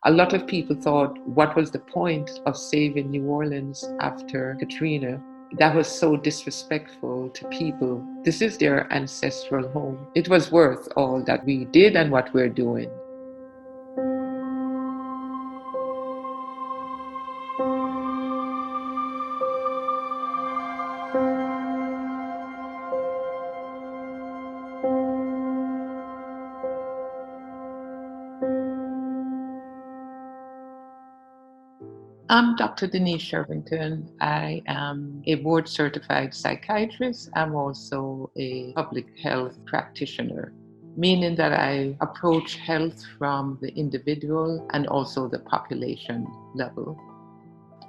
A lot of people thought, what was the point of saving New Orleans after Katrina? That was so disrespectful to people. This is their ancestral home. It was worth all that we did and what we're doing. I'm Dr. Denise Shervington. I am a board-certified psychiatrist. I'm also a public health practitioner, meaning that I approach health from the individual and also the population level.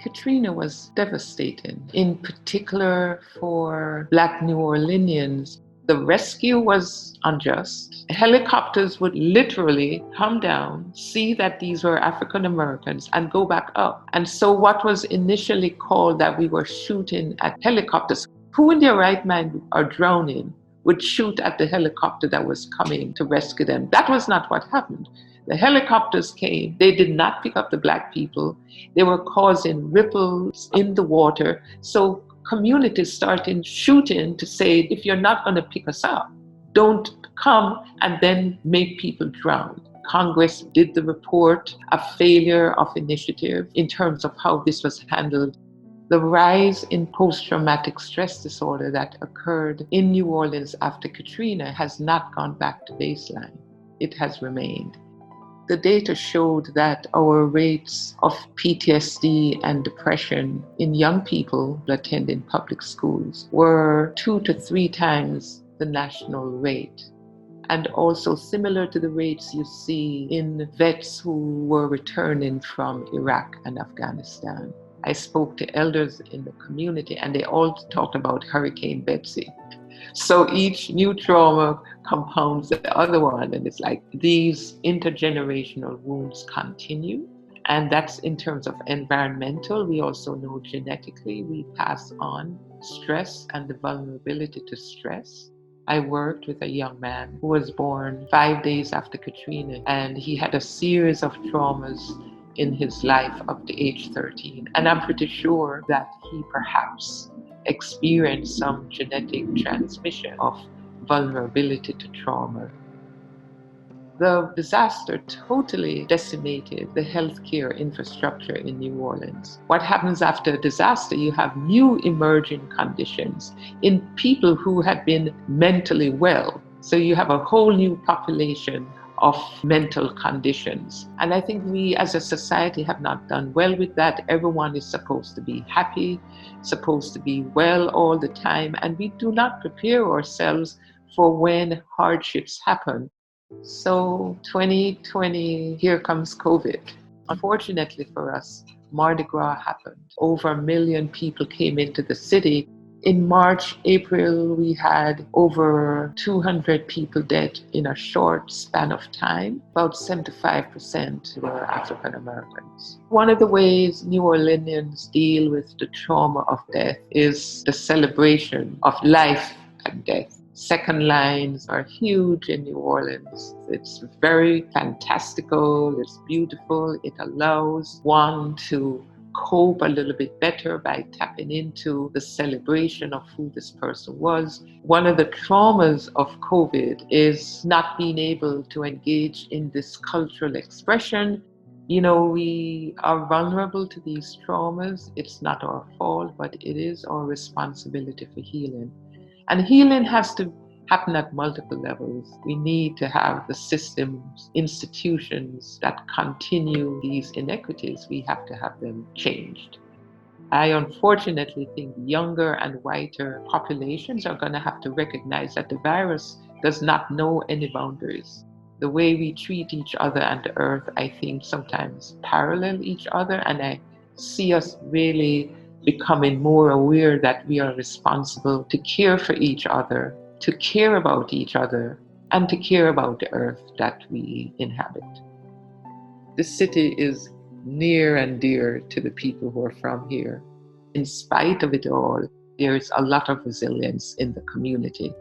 Katrina was devastating, in particular for Black New Orleanians. The rescue was unjust. Helicopters would literally come down, see that these were African Americans, and go back up. And so what was initially called that we were shooting at helicopters, who in their right mind are drowning would shoot at the helicopter that was coming to rescue them. That was not what happened. The helicopters came, they did not pick up the Black people. They were causing ripples in the water. So communities started shooting to say, if you're not going to pick us up, don't come and then make people drown. Congress did the report, a failure of initiative in terms of how this was handled. The rise in post-traumatic stress disorder that occurred in New Orleans after Katrina has not gone back to baseline. It has remained. The data showed that our rates of PTSD and depression in young people attending public schools were 2 to 3 times the national rate. And also similar to the rates you see in vets who were returning from Iraq and Afghanistan. I spoke to elders in the community and they all talked about Hurricane Betsy. So each new trauma compounds the other one, and it's like these intergenerational wounds continue. And that's in terms of environmental. We also know genetically we pass on stress and the vulnerability to stress. I worked with a young man who was born 5 days after Katrina, and he had a series of traumas in his life up to age 13. And I'm pretty sure that he perhaps experienced some genetic transmission of vulnerability to trauma. The disaster totally decimated the healthcare infrastructure in New Orleans. What happens after a disaster? You have new emerging conditions in people who had been mentally well. So you have a whole new population of mental conditions. And I think we as a society have not done well with that. Everyone is supposed to be happy, supposed to be well all the time, and we do not prepare ourselves for when hardships happen. So 2020, here comes COVID. Unfortunately for us, Mardi Gras happened. Over 1 million people came into the city. In March, April, we had over 200 people dead in a short span of time. About 75% were African Americans. One of the ways New Orleanians deal with the trauma of death is the celebration of life and death. Second lines are huge in New Orleans. It's very fantastical, it's beautiful. It allows one to cope a little bit better by tapping into the celebration of who this person was. One of the traumas of COVID is not being able to engage in this cultural expression. You know, we are vulnerable to these traumas. It's not our fault, but it is our responsibility for healing. And healing has to happen at multiple levels. We need to have the systems, institutions that continue these inequities. We have to have them changed. I unfortunately think younger and whiter populations are going to have to recognize that the virus does not know any boundaries. The way we treat each other and the earth, I think, sometimes parallel each other, and I see us really becoming more aware that we are responsible to care for each other, to care about each other, and to care about the earth that we inhabit. This city is near and dear to the people who are from here. In spite of it all, there is a lot of resilience in the community.